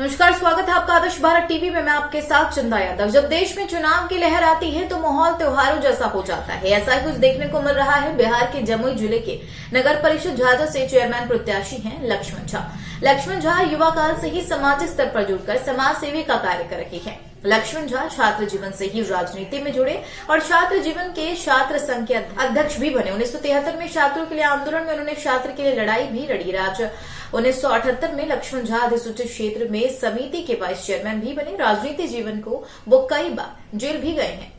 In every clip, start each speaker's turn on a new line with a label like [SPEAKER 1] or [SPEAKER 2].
[SPEAKER 1] नमस्कार, स्वागत है आपका आदर्श भारत टीवी में। मैं आपके साथ चंदा यादव। जब देश में चुनाव की लहर आती है तो माहौल त्योहारों जैसा हो जाता है। ऐसा ही कुछ देखने को मिल रहा है बिहार के जमुई जिले के नगर परिषद झाझा से चेयरमैन प्रत्याशी हैं लक्ष्मण झा। लक्ष्मण झा युवा काल से ही सामाजिक स्तर पर जुड़कर समाज सेवी का कार्य कर रहे हैं। लक्ष्मण झा छात्र जीवन से ही राजनीति में जुड़े और छात्र जीवन के छात्र संघ के अध्यक्ष भी बने। 1973 में छात्रों के लिए आंदोलन में उन्होंने छात्र के लिए लड़ाई भी लड़ी। 1978 में लक्ष्मण झा अधिसूचित क्षेत्र में समिति के वाइस चेयरमैन भी बने। राजनीति जीवन को वो कई बार जेल भी गए हैं।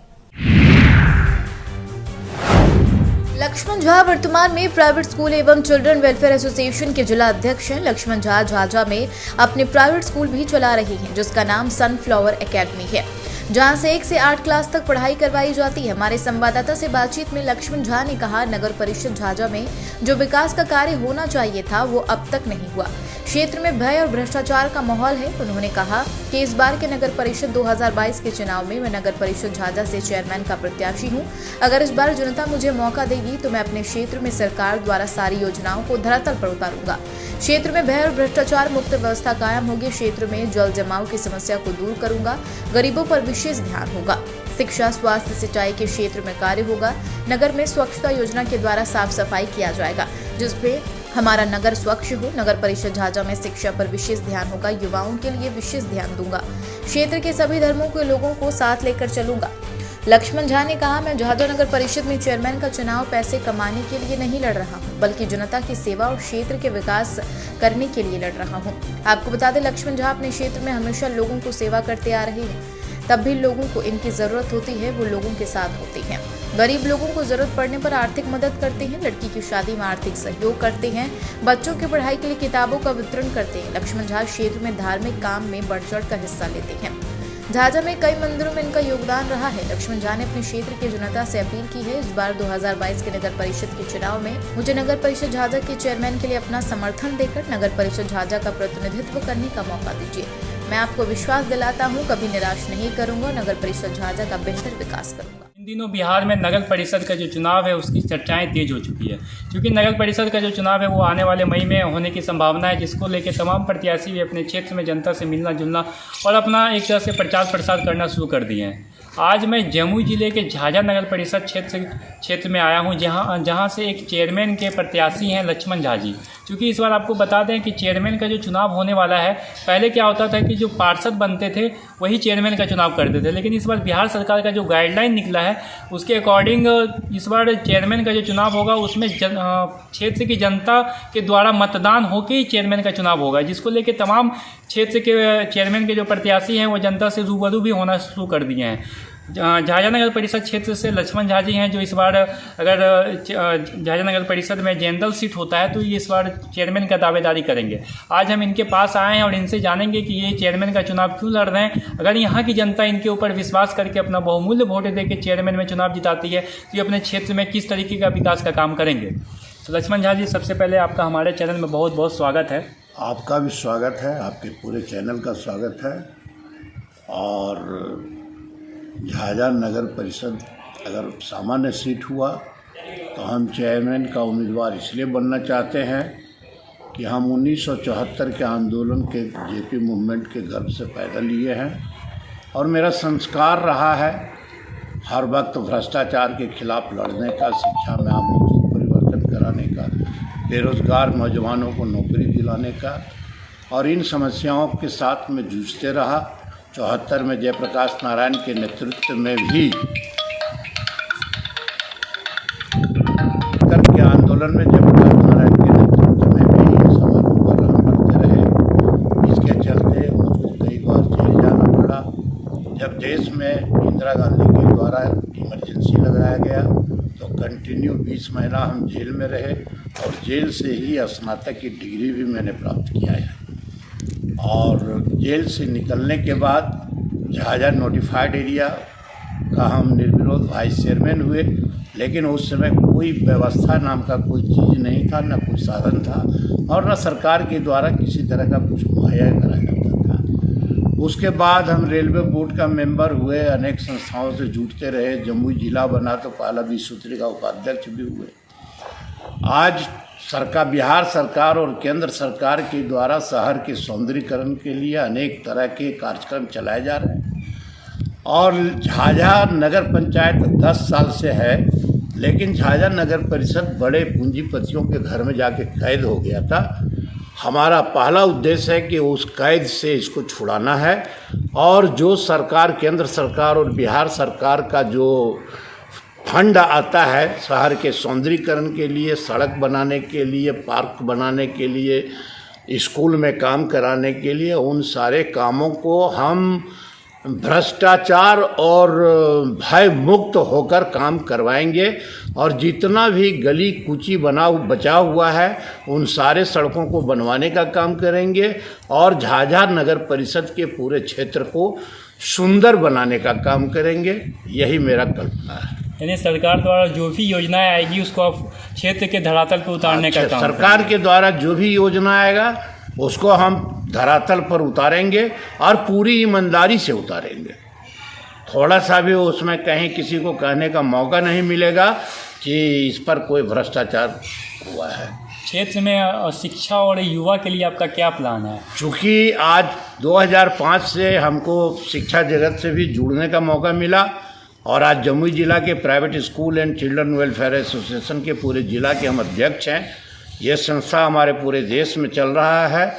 [SPEAKER 1] लक्ष्मण झा वर्तमान में प्राइवेट स्कूल एवं चिल्ड्रन वेलफेयर एसोसिएशन के जिला अध्यक्ष हैं। लक्ष्मण झा झाझा में अपने प्राइवेट स्कूल भी चला रहे हैं जिसका नाम सनफ्लावर एकेडमी है, जहां से 1 से 8 क्लास तक पढ़ाई करवाई जाती है। हमारे संवाददाता से बातचीत में लक्ष्मण झा ने कहा, नगर परिषद झाझा में जो विकास का कार्य होना चाहिए था वो अब तक नहीं हुआ। क्षेत्र में भय और भ्रष्टाचार का माहौल है। उन्होंने कहा कि इस बार के नगर परिषद 2022 के चुनाव में मैं नगर परिषद झाझा से चेयरमैन का प्रत्याशी हूं। अगर इस बार जनता मुझे मौका देगी तो मैं अपने क्षेत्र में सरकार द्वारा सारी योजनाओं को धरातल पर उतारूंगा। क्षेत्र में भय और भ्रष्टाचार मुक्त व्यवस्था कायम होगी। क्षेत्र में जल जमाव की समस्या को दूर करूंगा। गरीबों पर विशेष ध्यान होगा। शिक्षा, स्वास्थ्य, सिंचाई के क्षेत्र में कार्य होगा। नगर में स्वच्छता योजना के द्वारा साफ सफाई किया जाएगा जिसपे हमारा नगर स्वच्छ हो। नगर परिषद झाझा में शिक्षा पर विशेष ध्यान होगा। युवाओं के लिए विशेष ध्यान दूंगा। क्षेत्र के सभी धर्मों के लोगों को साथ लेकर चलूंगा। लक्ष्मण झा ने कहा, मैं झाझा नगर परिषद में चेयरमैन का चुनाव पैसे कमाने के लिए नहीं लड़ रहा हूं, बल्कि जनता की सेवा और क्षेत्र के विकास करने के लिए लड़ रहा हूं। आपको बता दें, लक्ष्मण झा अपने क्षेत्र में हमेशा लोगों को सेवा करते आ रहे हैं। तब भी लोगों को इनकी जरूरत होती है वो लोगों के साथ होती है। गरीब लोगों को जरूरत पड़ने पर आर्थिक मदद करते हैं। लड़की की शादी में आर्थिक सहयोग करते हैं। बच्चों की पढ़ाई के लिए किताबों का वितरण करते हैं। लक्ष्मण झा क्षेत्र में धार्मिक काम में बढ़ चढ़ कर हिस्सा लेते हैं। झाझा में कई मंदिरों में इनका योगदान रहा है। लक्ष्मण झा ने अपने क्षेत्र की जनता से अपील की है, इस बार 2022 के नगर परिषद के चुनाव में मुझे नगर परिषद झाझा के चेयरमैन के लिए अपना समर्थन देकर नगर परिषद झाझा का प्रतिनिधित्व करने का मौका दीजिए। मैं आपको विश्वास दिलाता हूं, कभी निराश नहीं करूंगा। नगर परिषद झाझा का बेहतर विकास करूंगा।
[SPEAKER 2] इन दिनों बिहार में नगर परिषद का जो चुनाव है उसकी चर्चाएं तेज हो चुकी है, क्योंकि नगर परिषद का जो चुनाव है वो आने वाले मई में होने की संभावना है, जिसको लेकर तमाम प्रत्याशी भी अपने क्षेत्र में जनता से मिलना जुलना और अपना एक तरह से प्रचार प्रसार करना शुरू कर दिए हैं। आज मैं जमुई जिले के झाझा नगर परिषद क्षेत्र में आया हूं, जहां से एक चेयरमैन के प्रत्याशी हैं लक्ष्मण झा जी। क्योंकि इस बार आपको बता दें कि चेयरमैन का जो चुनाव होने वाला है, पहले क्या होता था कि जो पार्षद बनते थे वही चेयरमैन का चुनाव करते थे, लेकिन इस बार बिहार सरकार का जो गाइडलाइन निकला है उसके अकॉर्डिंग इस बार चेयरमैन का जो चुनाव होगा उसमें क्षेत्र की जनता के द्वारा मतदान होकर ही चेयरमैन का चुनाव होगा, जिसको लेकर तमाम क्षेत्र के चेयरमैन के जो प्रत्याशी हैं वो जनता से रूबरू भी होना शुरू कर दिए हैं। झाझा नगर परिषद क्षेत्र से लक्ष्मण झा जी हैं, जो इस बार अगर झाझा नगर परिषद में जनरल सीट होता है तो ये इस बार चेयरमैन का दावेदारी करेंगे। आज हम इनके पास आए हैं और इनसे जानेंगे कि ये चेयरमैन का चुनाव क्यों लड़ रहे हैं। अगर यहाँ की जनता इनके ऊपर विश्वास करके अपना बहुमूल्य वोट देकर चेयरमैन में चुनाव जिताती है तो ये अपने क्षेत्र में किस तरीके का विकास का काम करेंगे। तो लक्ष्मण झा जी, सबसे पहले आपका हमारे चैनल में बहुत बहुत स्वागत है।
[SPEAKER 3] आपका भी स्वागत है, आपके पूरे चैनल का स्वागत है। और झाझा नगर परिषद अगर सामान्य सीट हुआ तो हम चेयरमैन का उम्मीदवार इसलिए बनना चाहते हैं कि हम 1974 के आंदोलन के जेपी मूवमेंट के गर्भ से पैदा लिए हैं और मेरा संस्कार रहा है हर वक्त भ्रष्टाचार के खिलाफ लड़ने का, शिक्षा में आमूल परिवर्तन कराने का, बेरोजगार नौजवानों को नौकरी दिलाने का, और इन समस्याओं के साथ में जूझते रहा। 74 में जयप्रकाश नारायण के नेतृत्व में भी के आंदोलन में जयप्रकाश नारायण के नेतृत्व में भी समारोह पर हम करते रहे। इसके चलते मुझको कई बार जेल जाना पड़ा। जब देश में इंदिरा गांधी के द्वारा इमरजेंसी लगाया गया तो कंटिन्यू 20 महीना हम जेल में रहे और जेल से ही स्नातक की डिग्री भी मैंने प्राप्त किया है। और जेल से निकलने के बाद झाझा नोटिफाइड एरिया का हम निर्विरोध वाइस चेयरमैन हुए, लेकिन उस समय कोई व्यवस्था नाम का कोई चीज़ नहीं था, न कोई साधन था और न सरकार के द्वारा किसी तरह का कुछ मुहैया कराया जाता था। उसके बाद हम रेलवे बोर्ड का मेंबर हुए, अनेक संस्थाओं से जुड़ते रहे। जमुई जिला बना तो पहला 20 सूत्री का उपाध्यक्ष भी हुए। आज सरकार, बिहार सरकार और केंद्र सरकार के द्वारा शहर के सौंदर्यीकरण के लिए अनेक तरह के कार्यक्रम चलाए जा रहे हैं। और झाझा नगर पंचायत 10 साल से है, लेकिन झाझा नगर परिषद बड़े पूंजीपतियों के घर में जाके कैद हो गया था। हमारा पहला उद्देश्य है कि उस कैद से इसको छुड़ाना है, और जो सरकार, केंद्र सरकार और बिहार सरकार का जो फंड आता है शहर के सौंदर्यीकरण के लिए, सड़क बनाने के लिए, पार्क बनाने के लिए, स्कूल में काम कराने के लिए, उन सारे कामों को हम भ्रष्टाचार और भय मुक्त होकर काम करवाएंगे। और जितना भी गली कूची बचा हुआ है उन सारे सड़कों को बनवाने का काम करेंगे, और झाझा नगर परिषद के पूरे क्षेत्र को सुंदर बनाने का काम करेंगे। यही मेरा कल्पना है।
[SPEAKER 2] यानी सरकार द्वारा जो भी योजनाएं आएगी उसको आप क्षेत्र के धरातल पर उतारने का काम
[SPEAKER 3] सरकार के द्वारा जो भी योजना आएगा उसको हम धरातल पर उतारेंगे और पूरी ईमानदारी से उतारेंगे। थोड़ा सा भी उसमें कहीं किसी को कहने का मौका नहीं मिलेगा कि इस पर कोई भ्रष्टाचार हुआ है।
[SPEAKER 2] क्षेत्र में शिक्षा और युवा के लिए आपका क्या प्लान है?
[SPEAKER 3] चूँकि आज 2005 से हमको शिक्षा जगत से भी जुड़ने का मौका मिला, और आज जमुई जिला के private school and children welfare association के पूरे जिला के हम अध्यक्ष हैं। ये संस्था हमारे पूरे देश में चल रहा है,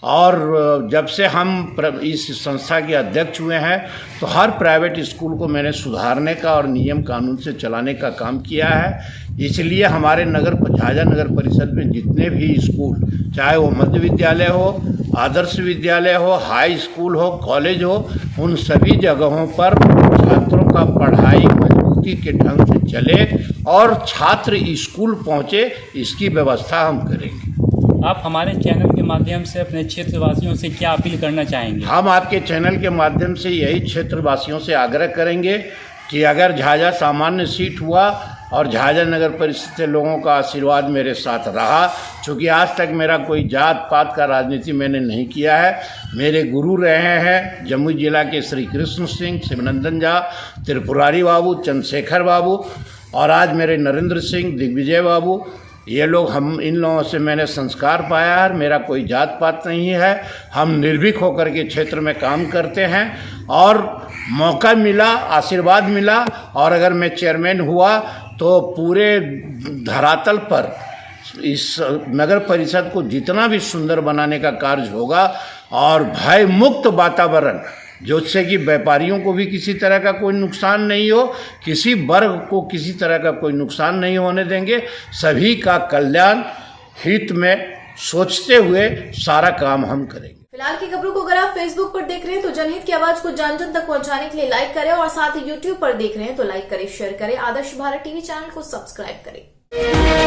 [SPEAKER 3] और जब से हम इस संस्था के अध्यक्ष हुए हैं तो हर प्राइवेट स्कूल को मैंने सुधारने का और नियम कानून से चलाने का काम किया है। इसलिए हमारे झाझा नगर परिषद में जितने भी स्कूल, चाहे वो मध्य विद्यालय हो, आदर्श विद्यालय हो, हाई स्कूल हो, कॉलेज हो, उन सभी जगहों पर छात्रों का पढ़ाई मजबूती के ढंग से चले और छात्र स्कूल पहुँचे, इसकी व्यवस्था हम करेंगे।
[SPEAKER 2] आप हमारे चैनल के माध्यम से अपने क्षेत्रवासियों से क्या अपील करना चाहेंगे?
[SPEAKER 3] हम आपके चैनल के माध्यम से यही क्षेत्रवासियों से आग्रह करेंगे कि अगर झाझा सामान्य सीट हुआ और झाझा नगर परिषद से लोगों का आशीर्वाद मेरे साथ रहा, चूँकि आज तक मेरा कोई जात पात का राजनीति मैंने नहीं किया है। मेरे गुरु रहे हैं जमुई जिला के श्री कृष्ण सिंह, शिवनंदन झा, त्रिपुरारी बाबू, चंद्रशेखर बाबू, और आज मेरे नरेंद्र सिंह, दिग्विजय बाबू, ये लोग, हम इन लोगों से मैंने संस्कार पाया है। मेरा कोई जात पात नहीं है। हम निर्भीक होकर के क्षेत्र में काम करते हैं, और मौका मिला, आशीर्वाद मिला, और अगर मैं चेयरमैन हुआ तो पूरे धरातल पर इस नगर परिषद को जितना भी सुंदर बनाने का कार्य होगा, और भय मुक्त वातावरण, जिससे कि व्यापारियों को भी किसी तरह का कोई नुकसान नहीं हो, किसी वर्ग को किसी तरह का कोई नुकसान नहीं होने देंगे। सभी का कल्याण हित में सोचते हुए सारा काम हम करेंगे।
[SPEAKER 1] फिलहाल की खबरों को अगर आप फेसबुक पर देख रहे हैं तो जनहित की आवाज को जन जन तक पहुंचाने के लिए लाइक करें, और साथ ही यूट्यूब पर देख रहे हैं तो लाइक करें, शेयर करें। आदर्श भारत टीवी चैनल को सब्सक्राइब करें।